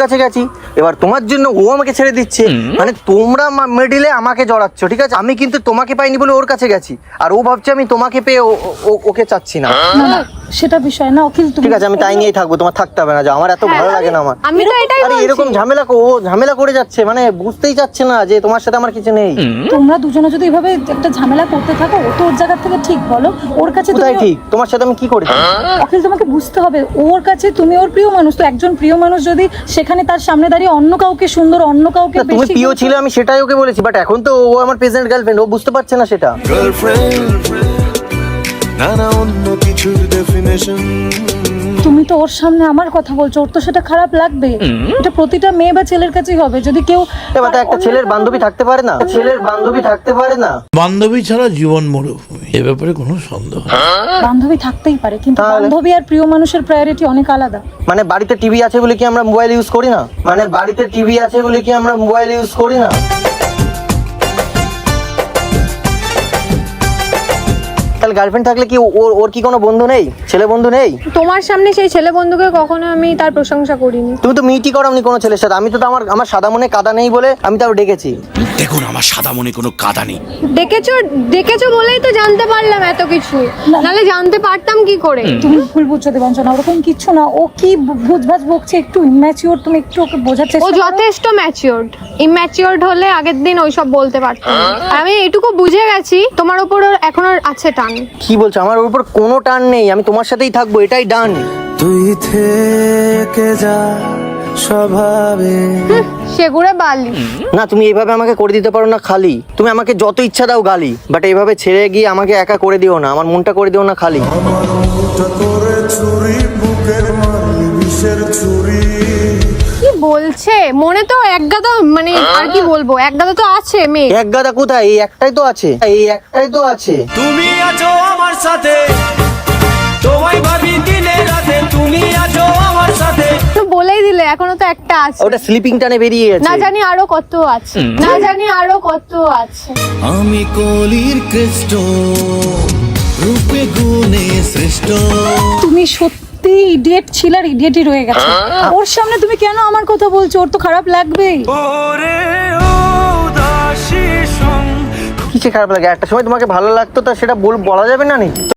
কাছে গেছি, এবার তোমার জন্য ও আমাকে ছেড়ে দিচ্ছে, মানে তোমরা মিডিলে আমাকে জড়াচ্ছ, ঠিক আছে? আমি কিন্তু তোমাকে পাইনি বলে ওর কাছে গেছি, আর ও ভাবছে আমি তোমাকে পেয়ে ওকে চাচ্ছি না। না সেটা বিষয় না অখিল, ঠিক আছে আমি তাই নিয়েই থাকবো, তোমার থাকতে হবে না, যা আমার এত ভালো লাগে না। আমি তো এটাই আরে বলছি। এরকম ঝামেলা করে যাচ্ছে, মানে বুঝতেই চাচ্ছে না যে তোমার সাথে আমার কিছু নেই। তোমরা দুজনে যদি এভাবে একটা ঝামেলা করতে থাকো, ও তো ওর জায়গা থেকে ঠিক, বলো ওর কাছে কোথায় তুমি ঠিক? তোমার সাথে আমি কি করেছি? অখিল তোমাকে বুঝতে হবে, ওর কাছে তুমি ওর প্রিয় মানুষ, তো একজন প্রিয় মানুষ যদি সেখানে তার সামনে দাঁড়িয়ে অন্য কাউকে সুন্দর, অন্য কাউকে না, তুমি বেশি প্রিয় ছিল আমি সেটাই ওকে বলেছি, বাট এখন তো ও আমার প্রেজেন্ট গার্লফ্রেন্ড, ও বুঝতে পারছে না সেটা। নানা অন্য কিছুর ডেফিনেশন। তুমি তো ওর সামনে আমার কথা বলছো, ওর তো সেটা খারাপ লাগবে। এটা প্রতিটা মেয়ে বা ছেলের কাছেই হবে, যদি কেউ এবার তো একটা ছেলের বান্ধবী থাকতে পারে না, ছেলের বান্ধবী থাকতে পারে না। বান্ধবী ছাড়া জীবন মরুভূমি, এ ব্যাপারে কোনো সন্দেহ নেই। বান্ধবী থাকতেই পারে, কিন্তু তাহলে? বান্ধবী আর প্রিয় মানুষের প্রায়োরিটি অনেক আলাদা। মানে বাড়িতে টিভি আছে বলে কি আমরা মোবাইল ইউজ করি না? মানে বাড়িতে টিভি আছে বলে কি আমরা মোবাইল ইউজ করি না? তাহলে গার্লফ্রেন্ড থাকলে কি ওর কি কোনো বন্ধু নেই, ছেলে বন্ধু নেই? তোমার সামনে সেই ছেলে বন্ধুকে কখনো আমি তার প্রশংসা করিনি। তুমি তো মিটই করোনি কোনো ছেলের সাথে, আমি তো আমার সাদা মনে কাদা নেই বলে আমি তাও ডেকেছি। দেখুন আমার সাদা মনে কোনো কাদা নেই। ডেকেছো বলেই তো জানতে পারলাম এত কিছু, নাহলে জানতে পারতাম কি করে? তুমি ভুল বুঝছো দেবাঞ্জনা, ওরকম কিচ্ছু না। ও কি ভুজভাজ বকছে, একটু ইম্যাচিওর, তুমি একটু ওকে বোঝার ও চেষ্টা করো। যথেষ্ট ম্যাচিওরড। ইম্যাচিওরড হলে আগের দিন ওইসব বলতে পারতাম। আমি এটুকু বুঝে গেছি তোমার ওপর ওর এখনো আছে টান। কি বলছো? আমার ওর উপর কোনো টান নেই, আমি তোমার সাথেই থাকবো, এটাই ডান। তুই থেকে যা স্বভাবে। সেগুড়ে বালি। না তুমি এইভাবে আমাকে করে দিতে পারো না খালি, তুমি আমাকে যত ইচ্ছা দাও গালি, বাট এইভাবে ছেড়ে গিয়ে আমাকে একা করে দিও না, আমার মনটা করে দিও না খালি। আমার মনটা করে চুরি, বুকের মারলি বিষের ছুরি। কি বলছে? মনে তো এক গাদা, মানে আর কি বলবো, এক গাদা তো আছে মেয়ে। এক গাদা কোথায়? এই একটাই তো আছে, এই একটাই তো আছে। তুমি আছো আমার সাথে, তোমায় ভাবি দিনে রাতে, তুমি আছো আমার সাথে। তো বলেই দিলে এখনো তো একটা আছে। ওটা স্লিপিং টানে বেরিয়ে গেছে। না জানি আরো কত আছে, না জানি আরো কত আছে। আমি কলির কৃষ্ট, রূপে গুণে শ্রেষ্ঠ। তুমি সত্যি ইডিয়েট ছিল আর ইডিয়েটই রয়ে গেছে। ওর সামনে তুমি কেন আমার কথা বলছো? ওর তো খারাপ লাগবেই। ওরে ও দাসী সং। কিসে খারাপ লাগে? একটা সময় তোমাকে ভালো লাগতো, তা সেটা বলা যাবে না নাকি?